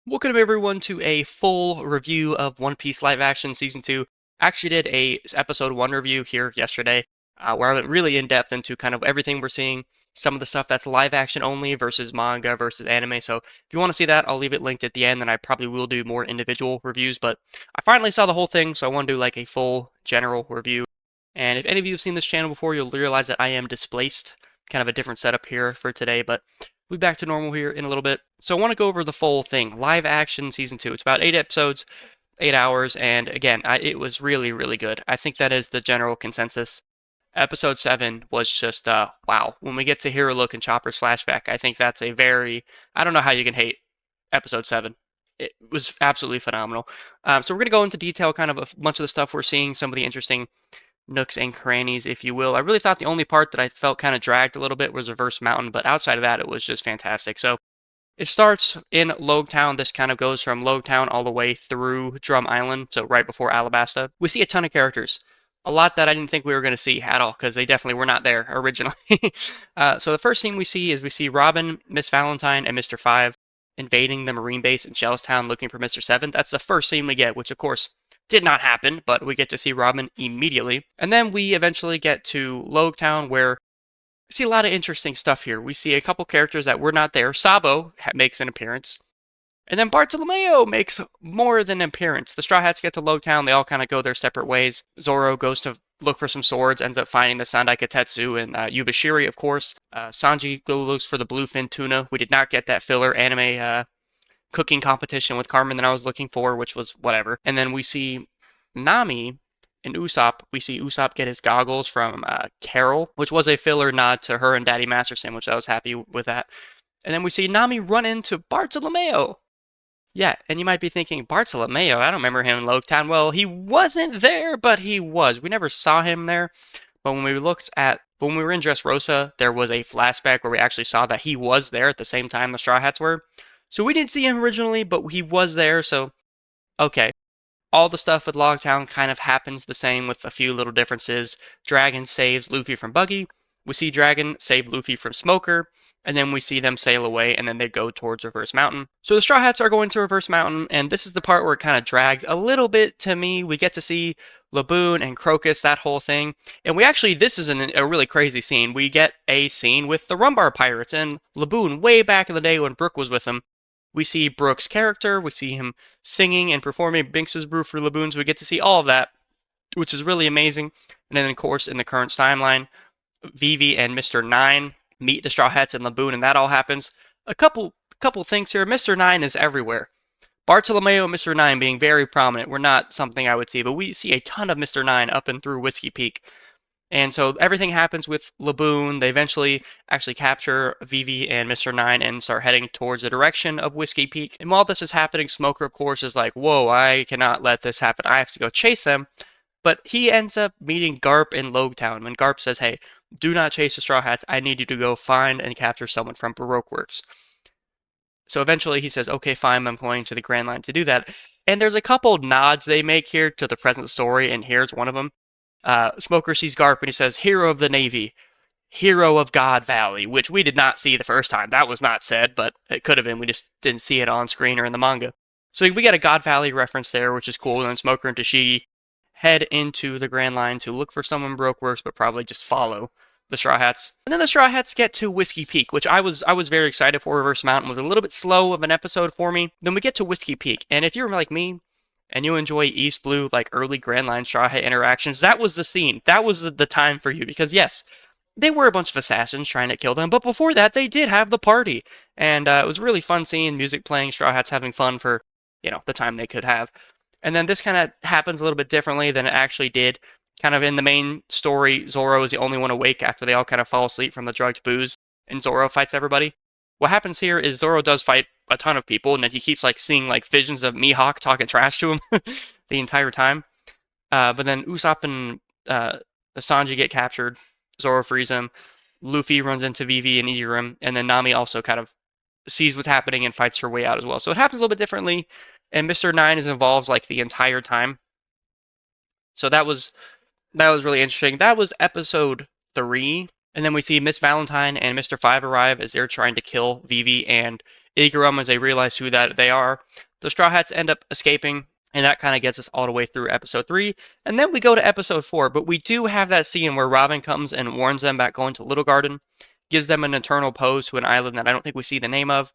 Welcome everyone to a full review of One Piece live action season 2. I actually did a episode 1 review here yesterday, where I went really in depth into kind of everything we're seeing, some of the stuff that's live action only versus manga versus anime. So if you want to see that, I'll leave it linked at the end, and I probably will do more individual reviews. But I finally saw the whole thing, so I want to do like a full general review. And if any of you have seen this channel before, you'll realize that I am displaced. Kind of a different setup here for today, but we'll be back to normal here in a little bit. So I want to go over the full thing. Live action season 2. It's about 8 episodes, 8 hours, and again, it was really, really good. I think that is the general consensus. Episode 7 was just, wow. When we get to Hero Look and Chopper's flashback, I think that's a very, I don't know how you can hate episode 7. It was absolutely phenomenal. So we're going to go into detail kind of a bunch of the stuff we're seeing, some of the interesting nooks and crannies, if you will. I really thought the only part that I felt kind of dragged a little bit was Reverse Mountain, but outside of that, it was just fantastic. So it starts in Loguetown. This kind of goes from Loguetown all the way through Drum Island, so right before Alabasta. We see a ton of characters. A lot that I didn't think we were going to see at all, because they definitely were not there originally. So the first scene we see Robin, Miss Valentine, and Mr. 5 invading the Marine base in Shellstown looking for Mr. 7. That's the first scene we get, which of course did not happen, but we get to see Robin immediately. And then we eventually get to Loguetown, where we see a lot of interesting stuff here. We see a couple characters that were not there. Sabo makes an appearance. And then Bartolomeo makes more than an appearance. The Straw Hats get to Loguetown. They all kind of go their separate ways. Zoro goes to look for some swords, ends up finding the Sandai Katetsu and Yubashiri, of course. Sanji looks for the bluefin tuna. We did not get that filler anime cooking competition with Carmen that I was looking for, which was whatever. And then we see Nami and Usopp. We see Usopp get his goggles from Carol, which was a filler nod to her and Daddy Masterson, which I was happy with that. And then we see Nami run into Bartolomeo. Yeah, and you might be thinking, Bartolomeo, I don't remember him in Loguetown. Well, he wasn't there, but he was. We never saw him there. But when we were in Dressrosa, there was a flashback where we actually saw that he was there at the same time the Straw Hats were. So we didn't see him originally, but he was there, so okay. All the stuff with Loguetown kind of happens the same with a few little differences. Dragon saves Luffy from Buggy. We see Dragon save Luffy from Smoker, and then we see them sail away, and then they go towards Reverse Mountain. So the Straw Hats are going to Reverse Mountain, and this is the part where it kind of dragged a little bit to me. We get to see Laboon and Crocus, that whole thing. And this is a really crazy scene. We get a scene with the Rumbar Pirates and Laboon way back in the day when Brook was with them. We see Brook's character, we see him singing and performing Binks' Brew for Laboon, so we get to see all of that, which is really amazing. And then, of course, in the current timeline, Vivi and Mr. 9 meet the Straw Hats and Laboon, and that all happens. A couple things here. Mr. 9 is everywhere. Bartolomeo and Mr. 9 being very prominent were not something I would see, but we see a ton of Mr. 9 up and through Whiskey Peak. And so everything happens with Laboon. They eventually actually capture Vivi and Mr. 9 and start heading towards the direction of Whiskey Peak. And while this is happening, Smoker, of course, is like, whoa, I cannot let this happen. I have to go chase them. But he ends up meeting Garp in Loguetown. When Garp says, hey, do not chase the Straw Hats. I need you to go find and capture someone from Baroque Works. So eventually he says, okay, fine, I'm going to the Grand Line to do that. And there's a couple nods they make here to the present story, and here's one of them. Smoker sees Garp and he says, hero of the Navy, hero of God Valley, which we did not see the first time. That was not said, but it could have been. We just didn't see it on screen or in the manga. So we get a God Valley reference there, which is cool. And then Smoker and Tashigi head into the Grand Line to look for someone Baroque Works, but probably just follow the Straw Hats. And then the Straw Hats get to Whiskey Peak, which I was very excited for. Reverse Mountain was a little bit slow of an episode for me. Then we get to Whiskey Peak, and if you're like me, and you enjoy East Blue, like early Grand Line Straw Hat interactions, that was the scene. That was the time for you, because yes, they were a bunch of assassins trying to kill them, but before that, they did have the party. And it was really fun seeing music playing, Straw Hats having fun for, the time they could have. And then this kind of happens a little bit differently than it actually did. Kind of in the main story, Zoro is the only one awake after they all kind of fall asleep from the drugged booze, and Zoro fights everybody. What happens here is Zoro does fight a ton of people, and then he keeps seeing visions of Mihawk talking trash to him the entire time. But then Usopp and Sanji get captured. Zoro frees him. Luffy runs into Vivi and Irurim, and then Nami also kind of sees what's happening and fights her way out as well. So it happens a little bit differently, and Mr. 9 is involved the entire time. So that was really interesting. That was episode 3. And then we see Miss Valentine and Mr. 5 arrive as they're trying to kill Vivi and Igaramas, they realize who that they are. The Straw Hats end up escaping, and that kind of gets us all the way through episode 3. And then we go to episode 4, but we do have that scene where Robin comes and warns them about going to Little Garden, gives them an eternal pose to an island that I don't think we see the name of.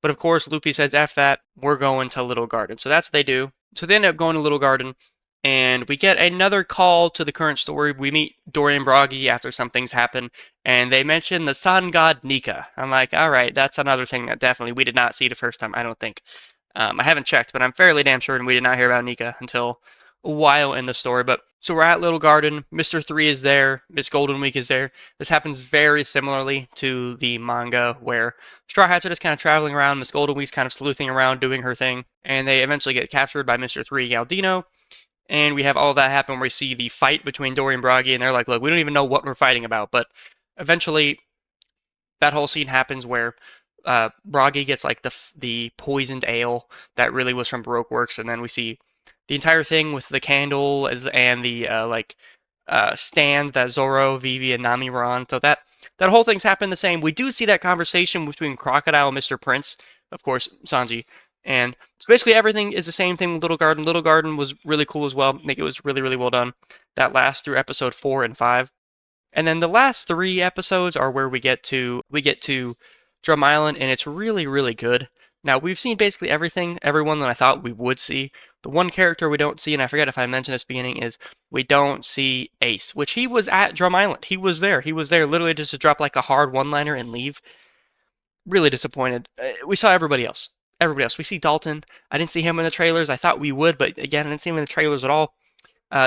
But of course, Luffy says, F that, we're going to Little Garden. So that's what they do. So they end up going to Little Garden, and we get another call to the current story. We meet Dorian Broggy after some things happen, and they mention the sun god Nika. I'm like, all right, that's another thing that definitely we did not see the first time, I don't think. I haven't checked, but I'm fairly damn certain we did not hear about Nika until a while in the story. But so we're at Little Garden. Mr. 3 is there. Miss Golden Week is there. This happens very similarly to the manga where Straw Hats are just kind of traveling around. Miss Golden Week's kind of sleuthing around, doing her thing. And they eventually get captured by Mr. 3 Galdino. And we have all that happen where we see the fight between Dory and Broggy. And they're like, look, we don't even know what we're fighting about. But eventually that whole scene happens where Broggy gets like the poisoned ale that really was from Baroque Works, and then we see the entire thing with the candle and the stand that Zoro, Vivi, and Nami were on. So that whole thing's happened the same. We do see that conversation between Crocodile and Mr. Prince, of course, Sanji. And so basically everything is the same thing with Little Garden. Little Garden was really cool as well. I think it was really, really well done. That lasts through episode 4 and 5. And then the last 3 episodes are where we get to Drum Island, and it's really, really good. Now, we've seen basically everyone that I thought we would see. The one character we don't see, and I forget if I mentioned this beginning, is we don't see Ace, which he was at Drum Island. He was there literally just to drop like a hard one-liner and leave. Really disappointed. We saw everybody else. We see Dalton. I didn't see him in the trailers. I thought we would, but again, I didn't see him in the trailers at all.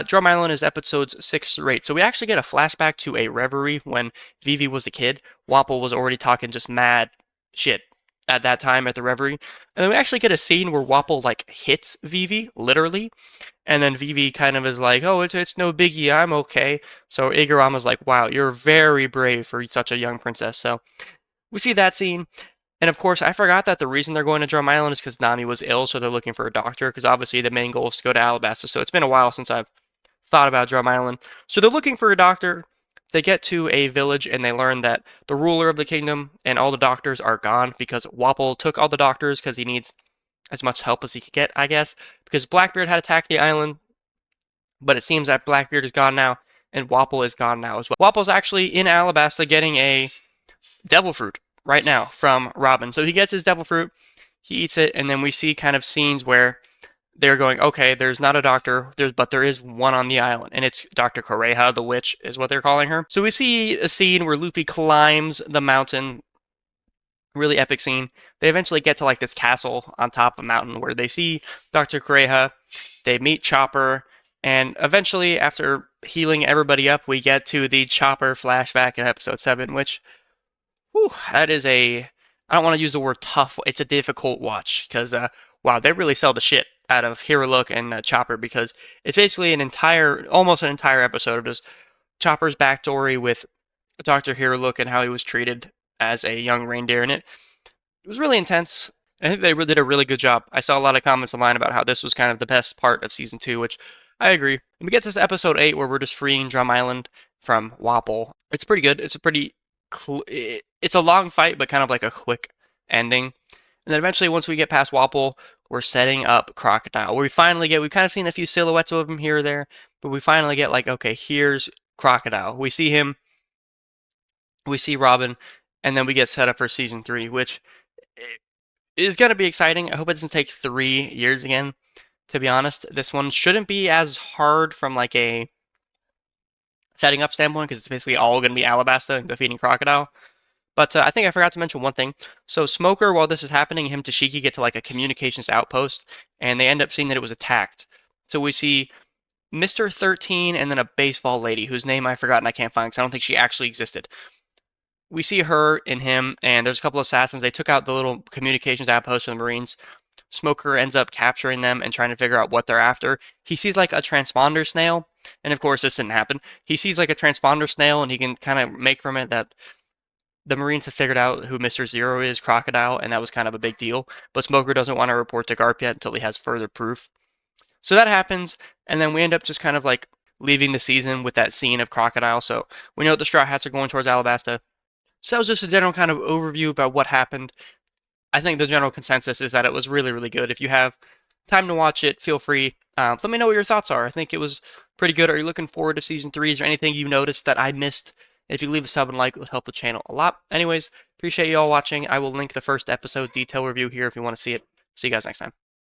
Drum Island is episodes 6 through 8. So we actually get a flashback to a reverie when Vivi was a kid. Wapol was already talking just mad shit at that time at the reverie. And then we actually get a scene where Wapol like hits Vivi, literally. And then Vivi kind of is like, oh, it's no biggie, I'm okay. So Igarama's like, wow, you're very brave for such a young princess. So we see that scene. And of course, I forgot that the reason they're going to Drum Island is because Nami was ill, so they're looking for a doctor, because obviously the main goal is to go to Alabasta, so it's been a while since I've thought about Drum Island. So they're looking for a doctor. They get to a village, and they learn that the ruler of the kingdom and all the doctors are gone, because Wapol took all the doctors because he needs as much help as he could get, I guess, because Blackbeard had attacked the island, but it seems that Blackbeard is gone now, and Wapol is gone now as well. Wapol's actually in Alabasta getting a devil fruit right now from Robin. So he gets his devil fruit, he eats it, and then we see kind of scenes where they're going, okay, there's not a doctor, but there is one on the island, and it's Dr. Koreha, the witch, is what they're calling her. So we see a scene where Luffy climbs the mountain, really epic scene. They eventually get to like this castle on top of a mountain where they see Dr. Koreha, they meet Chopper, and eventually, after healing everybody up, we get to the Chopper flashback in episode 7, which whew, that is I don't want to use the word tough. It's a difficult watch because, wow, they really sell the shit out of Hero Look and Chopper, because it's basically almost an entire episode of just Chopper's backstory with Dr. Hero Look and how he was treated as a young reindeer, and it was really intense. I think they did a really good job. I saw a lot of comments online about how this was kind of the best part of season 2, which I agree. And we get to episode 8 where we're just freeing Drum Island from Wapol. It's pretty good. It's a long fight, but kind of like a quick ending. And then eventually, once we get past Wapol, we're setting up Crocodile. We've kind of seen a few silhouettes of him here or there, but we finally get like, okay, here's Crocodile. We see him, we see Robin, and then we get set up for season 3, which is going to be exciting. I hope it doesn't take 3 years again, to be honest. This one shouldn't be as hard from like a setting up standpoint, because it's basically all going to be Alabasta and defeating Crocodile. But I think I forgot to mention one thing. So Smoker, while this is happening, him and Tashiki get to like a communications outpost, and they end up seeing that it was attacked. So we see Mr. 13 and then a baseball lady whose name I forgot and I can't find because I don't think she actually existed. We see her and him, and there's a couple of assassins. They took out the little communications outpost of the Marines. Smoker ends up capturing them and trying to figure out what they're after. He sees like a transponder snail, and of course this didn't happen. He sees like a transponder snail, and he can kind of make from it that the Marines have figured out who Mr. Zero is, Crocodile, and that was kind of a big deal. But Smoker doesn't want to report to Garp yet until he has further proof. So that happens, and then we end up just kind of like leaving the season with that scene of Crocodile. So we know the Straw Hats are going towards Alabasta. So that was just a general kind of overview about what happened I think the general consensus is that it was really, really good. If you have time to watch it, feel free. Let me know what your thoughts are. I think it was pretty good. Are you looking forward to season 3? Is there anything you noticed that I missed? If you leave a sub and like, it would help the channel a lot. Anyways, appreciate you all watching. I will link the first episode detail review here if you want to see it. See you guys next time.